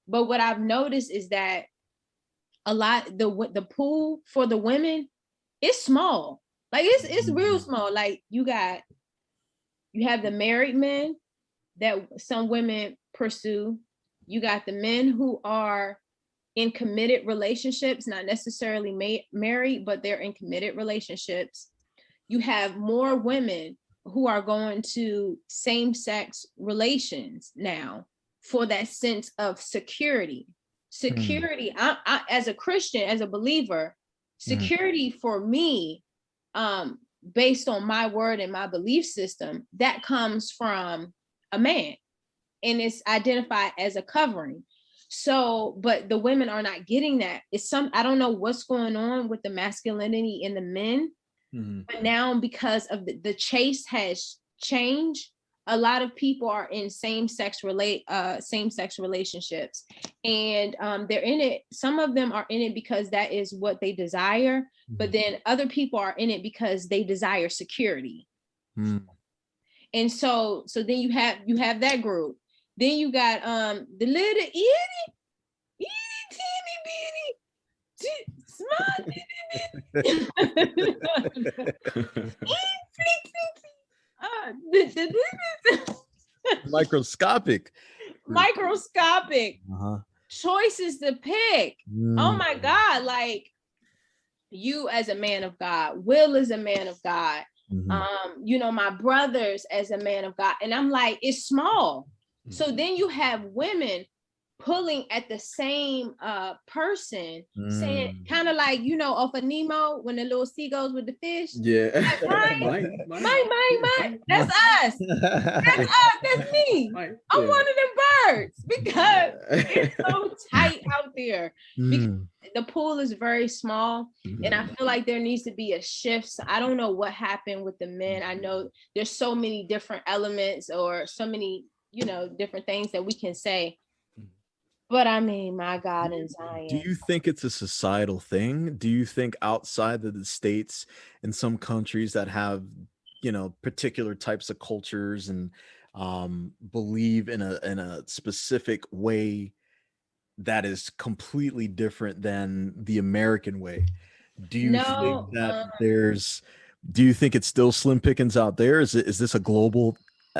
But what I've noticed is that a lot the pool for the women, it's small. Like it's real small. Like you have the married men that some women pursue. You got the men who are in committed relationships, not necessarily married, but they're in committed relationships. You have more women who are going to same-sex relations now for that sense of security. Security, I as a Christian, as a believer, security for me, based on my word and my belief system, that comes from a man, and it's identified as a covering. So, but the women are not getting that. I don't know what's going on with the masculinity in the men, Mhm. but now because of the chase has changed, a lot of people are in same-sex relationships, and they're in it. Some of them are in it because that is what they desire, but then other people are in it because they desire security. Mhm. And so then you have that group. Then you got the little itty teeny bitty small Microscopic. microscopic Uh-huh. choices to pick. Oh Mm. my God, like you as a man of God, Will is a man of God. Mhm. My brothers as a man of God. And I'm like, it's small. So then you have women pulling at the same person, saying Mm. kind of like, off of Nemo when the little seagulls with the fish. Yeah. Mine. That's us. That's us. That's me. I'm one of them birds because it's so tight out there. Because Mm. the pool is very small, and I feel like there needs to be a shift. So I don't know what happened with the men. I know there's so many different elements or so many, different things that we can say. But I mean, my God in Do Zion. you think it's a societal thing? Do you think outside of the states, in some countries that have, particular types of cultures and believe in a specific way that is completely different than the American way? Do you think No, that do you think it's still slim pickings out there? Is this a global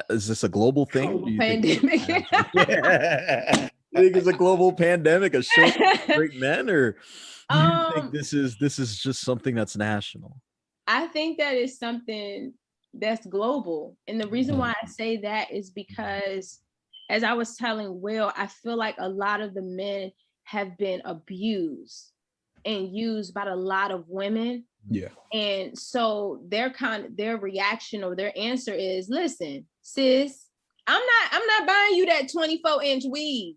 thing? Do you think pandemic. yeah. You think it's a global pandemic, a short great men, or do you think this is just something that's national? I think that is something that's global. And the reason why I say that is because, as I was telling Will, I feel like a lot of the men have been abused and used by a lot of women. Yeah. And so their reaction or their answer is, listen, sis, I'm not buying you that 24-inch weave.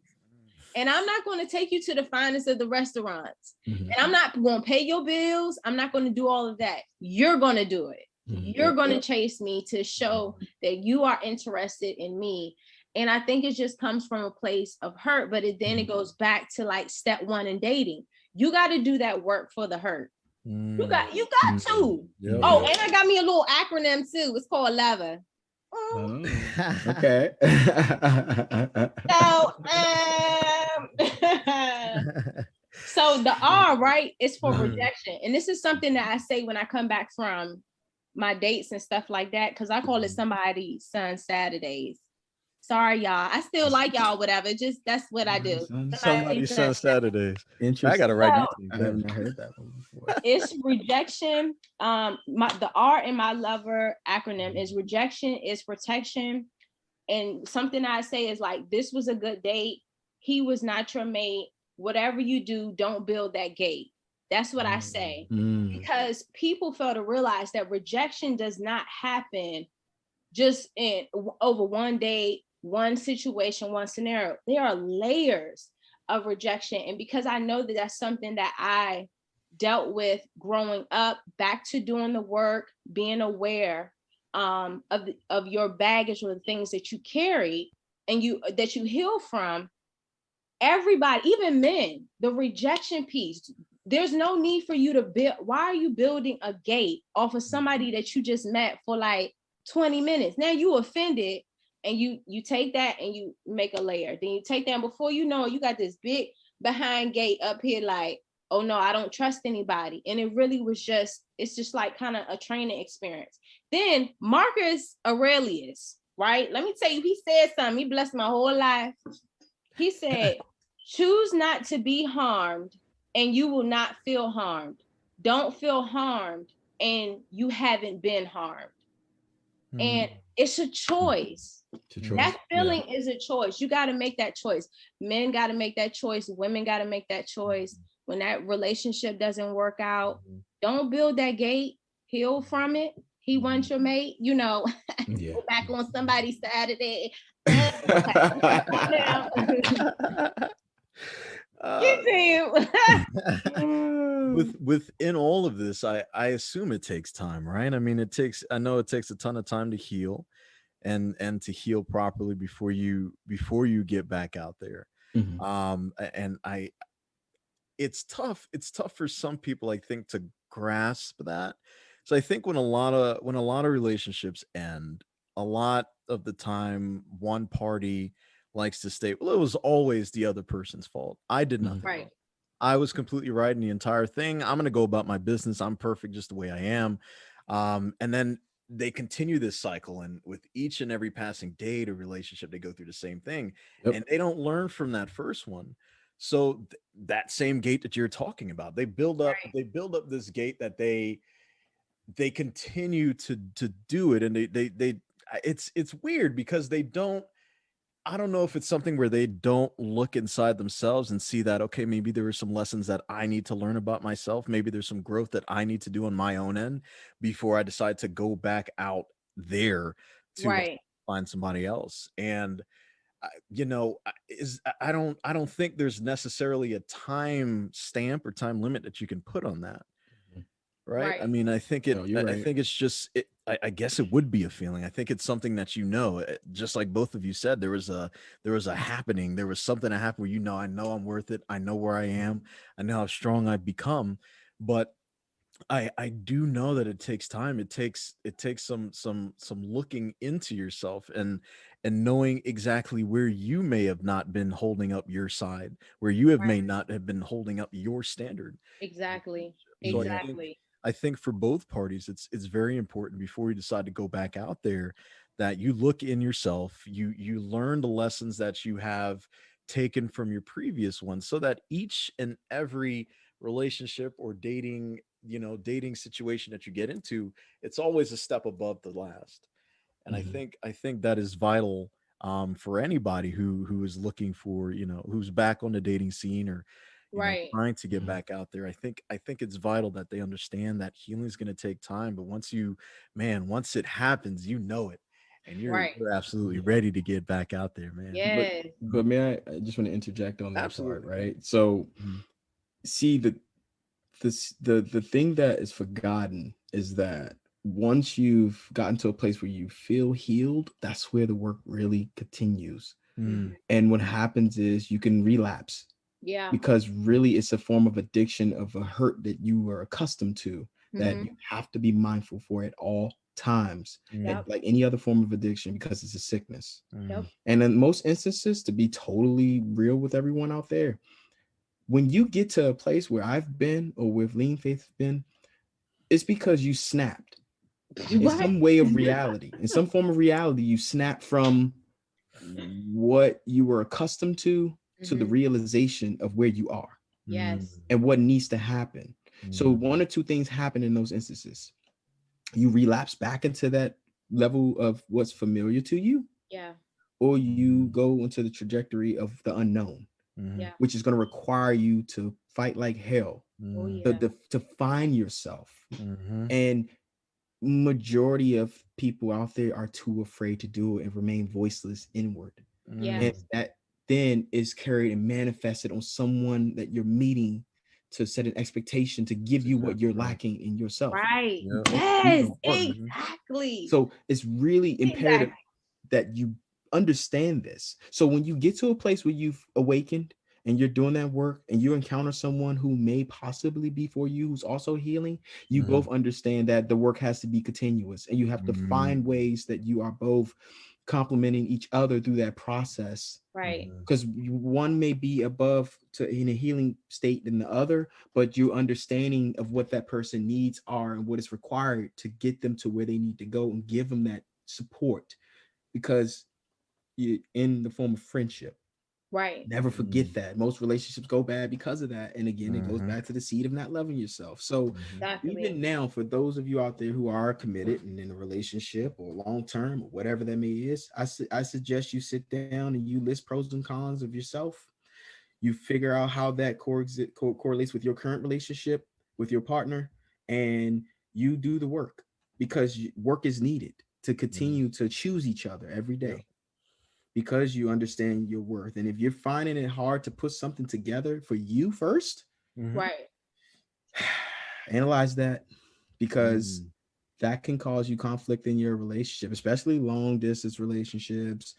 And I'm not going to take you to the finest of the restaurants. And I'm not going to pay your bills. I'm not going to do all of that. You're going to do it. You're going to chase me to show that you are interested in me. And I think it just comes from a place of hurt, but then it goes back to like step one in dating. You got to do that work for the hurt. You got to. Yep. Oh, and I got me a little acronym too. It's called LEVA. Okay. So, so the R, right, is for rejection. And this is something that I say when I come back from my dates and stuff like that, because I call it somebody's son Saturdays. Sorry, y'all. I still like y'all, whatever. Just that's what I do. Something about your son Saturdays. I gotta write these I haven't heard that one before. It's rejection. The R in my lover acronym is rejection, is protection. And something I say is like, this was a good date. He was not your mate. Whatever you do, don't build that gate. That's what I say. Because people fail to realize that rejection does not happen just over one day, one situation, one scenario. There are layers of rejection. And because I know that that's something that I dealt with growing up, back to doing the work, being aware of your baggage or the things that you carry and that you heal from. Everybody, even men, the rejection piece, there's no need for you to build. Why are you building a gate off of somebody that you just met for like 20 minutes? Now you offended, and you take that and you make a layer. Then you take that, and before you know it, you got this big behind gate up here like, oh no, I don't trust anybody. And it really was it's just like kind of a training experience. Then Marcus Aurelius, right? Let me tell you, he said something. He blessed my whole life. He said, choose not to be harmed and you will not feel harmed. Don't feel harmed and you haven't been harmed. And it's a choice. That feeling is a choice. You got to make that choice. Men got to make that choice. Women got to make that choice. When that relationship doesn't work out, don't build that gate. Heal from it. He wants your mate. Go back on somebody's Saturday. Within all of this, I assume it takes time, right? I mean, I know it takes a ton of time to heal and to heal properly before you get back out there. It's tough for some people, I think, to grasp that. So I think when a lot of relationships end, a lot of the time one party likes to state, well, it was always the other person's fault. I did nothing wrong. I was completely right in the entire thing. I'm going to go about my business. I'm perfect just the way I am. And then they continue this cycle. And with each and every passing date or relationship, they go through the same thing. And they don't learn from that first one. So that same gate that you're talking about, they build up this gate that they continue to do it. And they it's weird because I don't know if it's something where they don't look inside themselves and see that, okay, maybe there are some lessons that I need to learn about myself. Maybe there's some growth that I need to do on my own end before I decide to go back out there to find somebody else. And, I don't think there's necessarily a time stamp or time limit that you can put on that. Right. I mean, I think I think it's just, I guess it would be a feeling. I think it's something that, just like both of you said, there was a happening. There was something that happened where, I know I'm worth it. I know where I am. I know how strong I've become. But I do know that it takes time. It takes some looking into yourself and knowing exactly where you may have not been holding up your side, where you may not have been holding up your standard. Exactly. So I think for both parties, it's very important before you decide to go back out there that you look in yourself, you learn the lessons that you have taken from your previous ones, so that each and every relationship or dating situation that you get into, it's always a step above the last. And I think that is vital for anybody who is looking for, who's back on the dating scene or trying to get back out there. I think it's vital that they understand that healing is going to take time, but once it happens, it, and you're absolutely ready to get back out there, man. Yes. But may I just want to interject on that part, right? So see, the thing that is forgotten is that once you've gotten to a place where you feel healed, that's where the work really continues. And what happens is you can relapse. Yeah. Because really it's a form of addiction of a hurt that you were accustomed to, that you have to be mindful for at all times, like any other form of addiction, because it's a sickness. And in most instances, to be totally real with everyone out there, when you get to a place where I've been or where Lene Faith been, it's because you snapped in some way of reality. In some form of reality, you snap from what you were accustomed to the Mhm. realization of where you are Yes. and what needs to happen. So one or two things happen in those instances. You relapse back into that level of what's familiar to you, Yeah. or you go into the trajectory of the unknown, Yeah. which is going to require you to fight like hell Oh to, yeah. to find yourself. And majority of people out there are too afraid to do it and remain voiceless inward. Yeah. And that then is carried and manifested on someone that you're meeting to set an expectation to give you what you're lacking in yourself. Right. Don't do Yes. the work. Exactly. So it's really imperative Exactly. that you understand this. So when you get to a place where you've awakened and you're doing that work and you encounter someone who may possibly be for you who's also healing, you both understand that the work has to be continuous and you have to find ways that you are both complementing each other through that process, Right. because one may be above to in a healing state than the other, but your understanding of what that person needs are and what is required to get them to where they need to go and give them that support, because you in the form of friendship. Right. Never forget that most relationships go bad because of that. And again, it goes back to the seed of not loving yourself. So even Exactly. now, for those of you out there who are committed and in a relationship or long term or whatever that may is, I suggest you sit down and you list pros and cons of yourself. You figure out how that correlates with your current relationship with your partner, and you do the work, because work is needed to continue to choose each other every day, because you understand your worth. And if you're finding it hard to put something together for you first, Right. analyze that, because that can cause you conflict in your relationship, especially long distance relationships,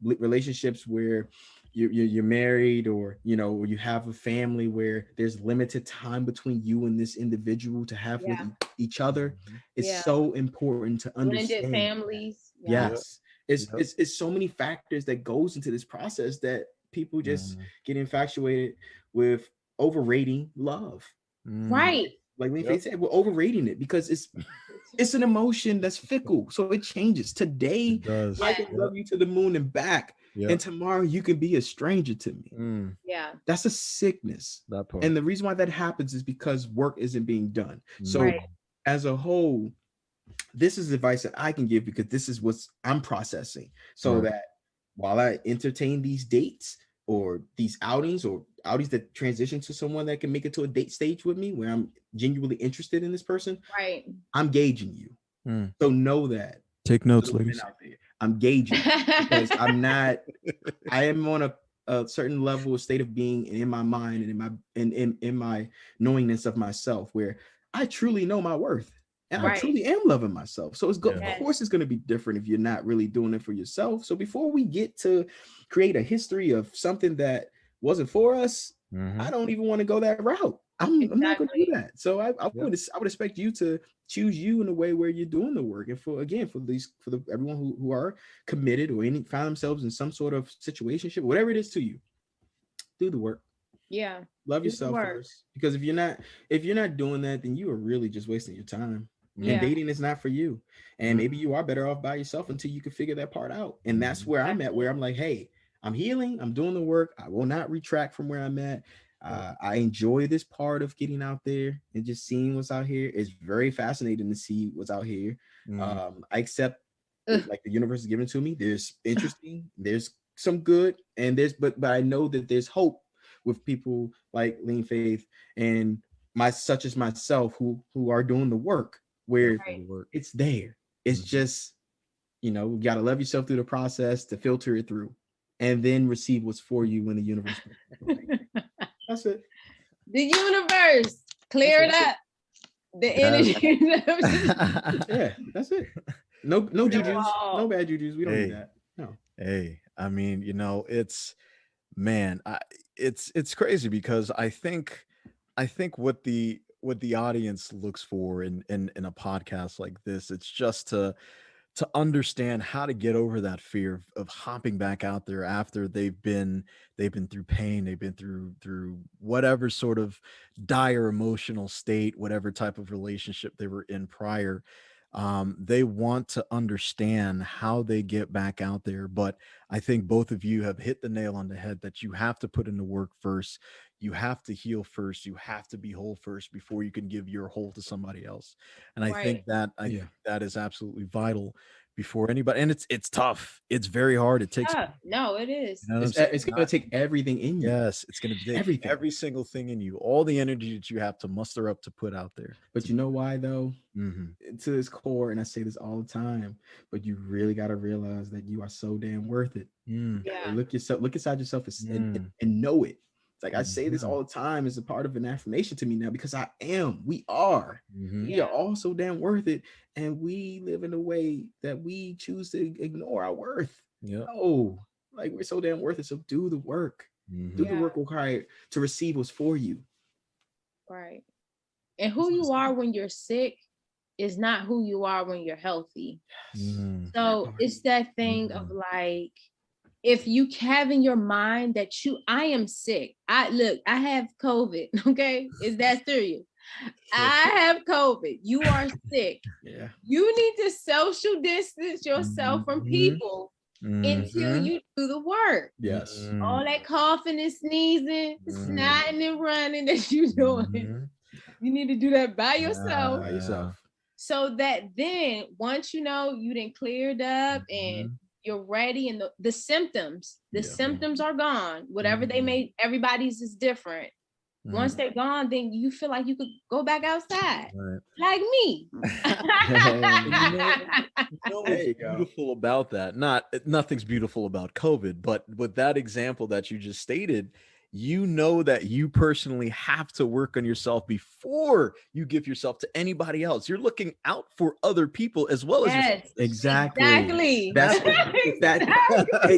relationships where you're married, or or you have a family where there's limited time between you and this individual to have with Yeah. each other. It's Yeah. so important to Blended understand that. families. Yeah. Yes. It's so many factors that goes into this process that people just get infatuated with, overrating love. Right. Like Lene Faith said, we're overrating it because it's an emotion that's fickle, so it changes. Today I Yeah. can love you to the moon and back, and tomorrow you can be a stranger to me. Yeah. That's a sickness. That part. And the reason why that happens is because work isn't being done. So Right. as a whole, this is advice that I can give, because this is what I'm processing, so that while I entertain these dates or these outings, or outings that transition to someone that can make it to a date stage with me where I'm genuinely interested in this person, Right. I'm gauging you. So know that. Take To notes, the women ladies. out there, I'm gauging you, because I'm not. I am on a certain level of state of being, and in my mind, and in my knowingness of myself, where I truly know my worth. And I Right. truly am loving myself. So of Yes. course it's going to be different if you're not really doing it for yourself. So before we get to create a history of something that wasn't for us, I don't even want to go that route. I'm not going to do Exactly. that. So I would expect you to choose you in a way where you're doing the work. And for everyone who are committed, or any find themselves in some sort of situationship, whatever it is to you, do the work. Yeah. Love Do the yourself work. first, because if you're not doing that, then you are really just wasting your time. And Yeah. dating is not for you. And maybe you are better off by yourself until you can figure that part out. And that's where I'm at, where I'm like, hey, I'm healing, I'm doing the work, I will not retract from where I'm at. I enjoy this part of getting out there and just seeing what's out here. It's very fascinating to see what's out here. I accept Ugh. like the universe is giving it to me. There's interesting, there's some good, and there's but I know that there's hope with people like Lene Faith and such as myself, who are doing the work, where Right. it's there. It's just, you got to love yourself through the process to filter it through, and then receive what's for you when the universe. That's it. The universe. Clear it up. The energy. Yeah, that's it. No jujus, Wow. no bad jujus. We don't need that. No. Hey, I mean, it's man, it's crazy, because I think what the audience looks for in a podcast like this, it's just to understand how to get over that fear of hopping back out there after they've been through pain, they've been through whatever sort of dire emotional state, whatever type of relationship they were in prior. They want to understand how they get back out there. But I think both of you have hit the nail on the head that you have to put in the work first. You have to heal first. You have to be whole first before you can give your whole to somebody else. And I think Right. that Yeah. that is absolutely vital before anybody. And it's tough. It's very hard. It takes, No, it is. you know what I'm It's, saying? it's gonna take everything in you. Yes, it's going to take Everything. every single thing in you, all the energy that you have to muster up to put out there. But you know why though? Mhm. To this core, and I say this all the time, but you really got to realize that you are so damn worth it. Mm, Yeah. Look inside yourself and, Mm. and know it. It's like I say this Mhm. all the time as a part of an affirmation to me now because I am. We are. Mhm. We are all so damn worth it, and we live in a way that we choose to ignore our worth. Yep. No, like we're so damn worth it. So do the work. Do Mhm. the work required to receive what's for you. Right. And who you are when you're sick is not who you are when you're healthy. Mm. So it's that thing of Mhm. like, if you have in your mind that I am sick. I have COVID. Okay. Is that serious? I have COVID. You are sick. Yeah. You need to social distance yourself from Mhm. people until Mhm. you do the work. Yes. Mm. All that coughing and sneezing, Mm. snotting and running that you doing. Mhm. You need to do that by yourself. By yourself. So that then once you know you done cleared up and Mhm. you're ready and the symptoms, Yeah. symptoms are gone. Whatever they made, everybody's is different. Once they're gone, then you feel like you could go back outside. Right. Like me. You know There what's you go. beautiful about that? Nothing's beautiful about COVID, but with that example that you just stated, you know that you personally have to work on yourself before you give yourself to anybody else. You're looking out for other people as well as yourself. Yes, Exactly. exactly.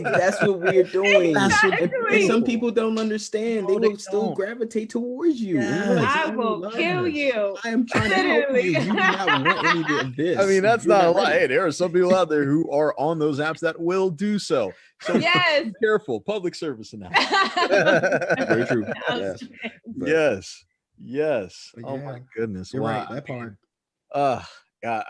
That's what we're doing. That's what- And some people don't understand. They No, they will still don't. gravitate towards you. And Yes. you're like, I "Oh, will love kill this. you. I am trying to help you. Literally. You do not want any of this. I mean, that's You're not a lie. ready. Hey, there are some people out there who are on those apps that will do so. So Yes. be careful. Public service announcement. Very true. Yes. But- Yes. Yes. but Oh yeah, my goodness. You're Wow. right. That part. God,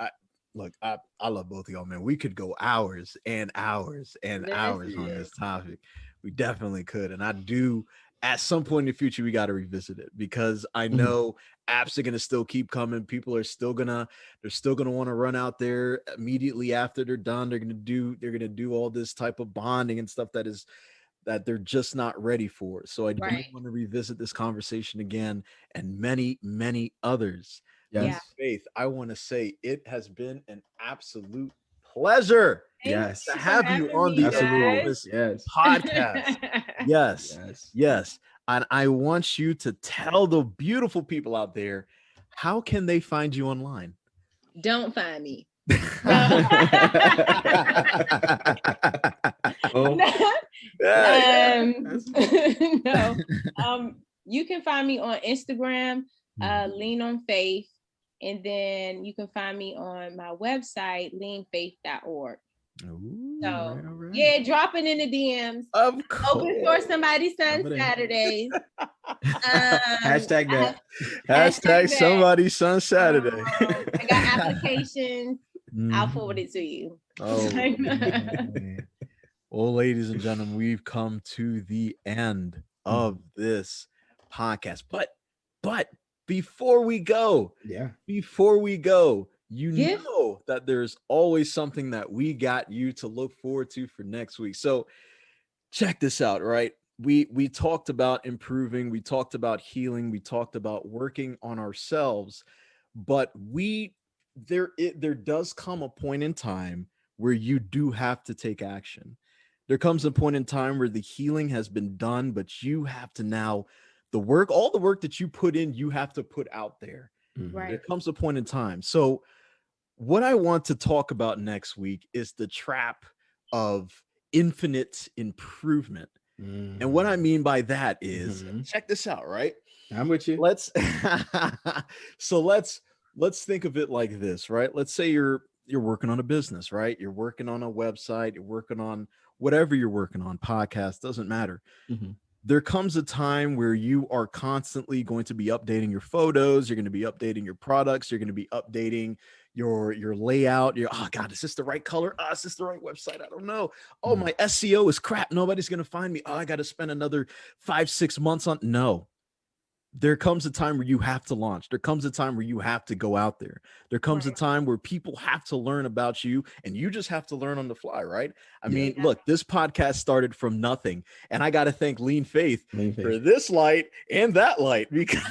look, I love both of y'all, man. We could go hours and hours and Yes. hours on this topic. We definitely could. And I do at some point in the future, we got to revisit it because I know apps are gonna still keep coming. People are still gonna want to run out there immediately after they're done. They're gonna do all this type of bonding and stuff that they're just not ready for. So I do Right. want to revisit this conversation again and many, many others. Yes. Yeah. Faith, I want to say it has been an absolute pleasure Yes. to have you on the Achromous Yes. podcast. Yes, Yes. yes. And I want you to tell the beautiful people out there, how can they find you online? Don't find me. Oh, No. You can find me on Instagram, Lene Faith, and then you can find me on my website, lenefaith.org. Ooh, So all right. yeah, dropping in the DMs. of course. Open for somebody's son Over there. Saturdays. Hashtag that. Hashtag that. somebody's son Saturday. I got applications. I'll forward it to you. Oh, man. Well, ladies and gentlemen, we've come to the end of this podcast. But before we go, you Yes. know that there's always something that we got you to look forward to for next week. So check this out, right? We talked about improving, we talked about healing, we talked about working on ourselves, but there does come a point in time where you do have to take action. There comes a point in time where the healing has been done, but you have to now all the work that you put in, you have to put out there. Right. There comes a point in time. So what I want to talk about next week is the trap of infinite improvement. And what I mean by that is, check this out, right? I'm with you. Let's think of it like this, right? Let's say you're working on a business, right? You're working on a website, you're working on whatever you're working on, podcast, doesn't matter. There comes a time where you are constantly going to be updating your photos, you're going to be updating your products, you're going to be updating your layout. Oh God, is this the right color? Is this the right website? I don't know. Oh, my SEO is crap. Nobody's gonna find me. Oh, I got to spend another 5-6 months on. No, there comes a time where you have to launch. There comes a time where you have to go out there. There comes a time where people have to learn about you, and you just have to learn on the fly, right? I mean, look, this podcast started from nothing, and I got to thank Lene Faith for this light and that light, because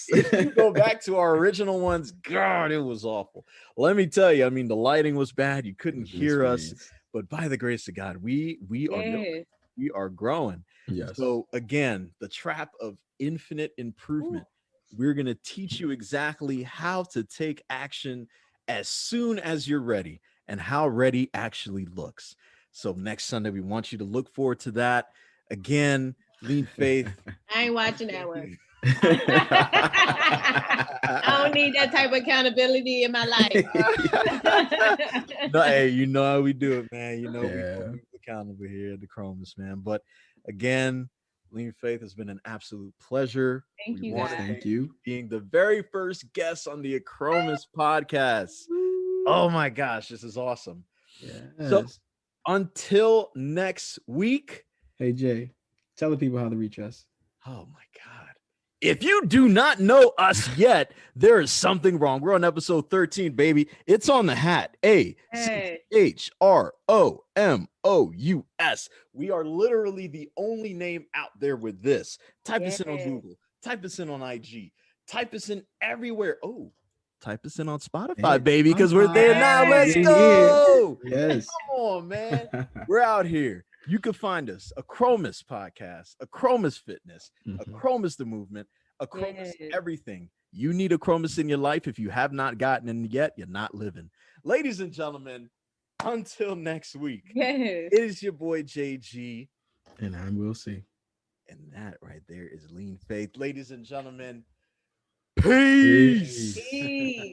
if you go back to our original ones, God, it was awful. Let me tell you, I mean, the lighting was bad. You couldn't hear us, but by the grace of God, we are growing. So again, the trap of infinite improvement. We're going to teach you exactly how to take action as soon as you're ready and how ready actually looks. So next Sunday, we want you to look forward to that. Again, Lene Faith. I ain't watching that one. I don't need that type of accountability in my life. No, hey, you know how we do it, man. You know, we're accountable here at the Achromous, man. But again, Lene Faith, has been an absolute pleasure. Thank you, guys. Thank you. Being the very first guest on the Achromous podcast. Oh my gosh, this is awesome. So until next week. Hey, Jay, tell the people how to reach us. Oh my God. If you do not know us yet, there is something wrong. We're on episode 13, baby. It's on the hat. ACHROMOUS. We are literally the only name out there with this. Type us in on Google. Type us in on IG. Type us in everywhere. Oh, type us in on Spotify, baby, because we're there now. Let's go. Yes. Come on, man. We're out here. You can find us, Achromous Podcast, Achromous Fitness, Achromous the Movement, Achromous everything. You need Achromous in your life. If you have not gotten in yet, you're not living. Ladies and gentlemen, until next week, it is your boy JG. And I'm Will C. And that right there is Lene Faith. Ladies and gentlemen, peace. Peace.